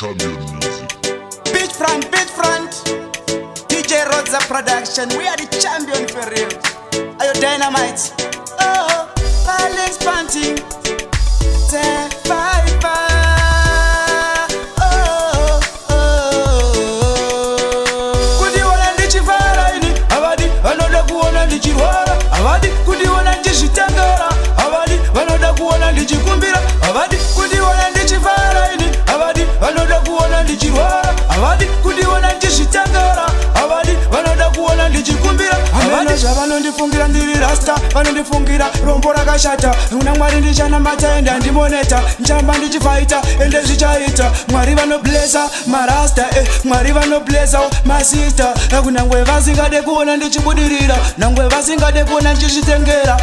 Champion Music. Beat front. DJ Rosa Production. We are the champion for real. Are you dynamite? Oh, violence panting. Avadi kudiona ndichitangara, avadi vanoda kuona ndichikumbira, avadi kudiona ndichivara ini, avadi vanoda kuona ndichirwara, avadi kudiona ndichitangara, avadi vanoda kuona ndichikumbira, avadi zvavanondifungira ndiri rasta, vanondifungira rombo rakashata, una Mwari ndichanamata ende andimoneta, nchamba ndichifaita ende zvichaita, Mwari vanoblesa marasta, Mwari vanoblesa masista, kunangwe vasingade kuona ndichibudirira, nangwe vasingade kuona ndichitengera,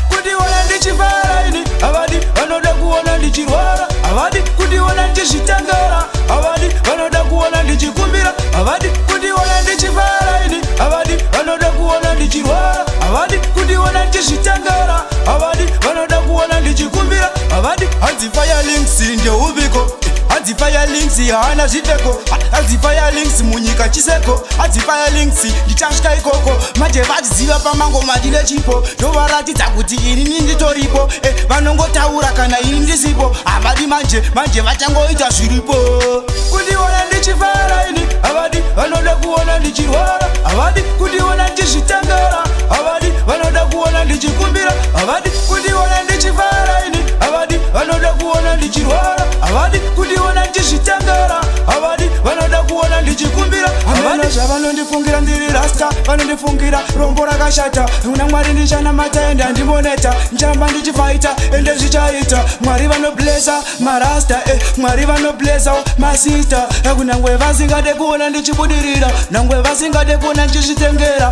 kudiona ndichivara ini, avadi vanoda kuona ndichirwara, avadi kudiona ndichitengera, avadi vanoda kuona ndichikumbira, avadi kudiona ndichivara ini, avadi vanoda kuona ndichirwara, avadi kudiona ndichitengera, avadi vanoda kuona ndichikumbira, avadi hanzi fire links ndeuviko, hanzi fire links hana zvipfeko, hanzi fire links munyika chiseko, hanzi fire links ndichasvika ikoko, manje vachiziva pamangoma ndine chipo, ndovaratidza kuti inini nditoripo, vanongotaura kana ini ndisipo, havadi manje vachangoita zviripo, kundiona ndichivara ini, avadi vanoda kuona ndichirwara, avadi kundiona ndichitengera, avadi vanoda kuona ndichikumbira, avadi kundiona ndichivara ini, avadi vanoda kuona ndichirwara, avadi kundiona ndichitengera, avadi vanoda kuona ndichikumbira, avadi zvavanondifungira ndiri rasta, vanondifungira rombo rakashata, una Mwari ndichanamata ende andimoneta, nchamba ndichifaita ende zvichaita, Mwari vanoblesa marasta, Mwari vanoblesa masista, kunangwe vasingade kuona ndichibudirira, nangwe vasingade kuona ndichitengera,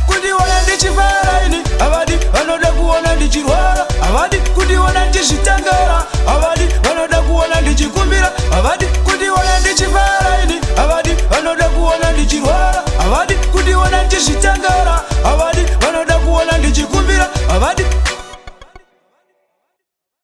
kundiona ndichivara ini, avadi vanoda kuona ndichirwara, avadi kundiona ndichitengera, avadi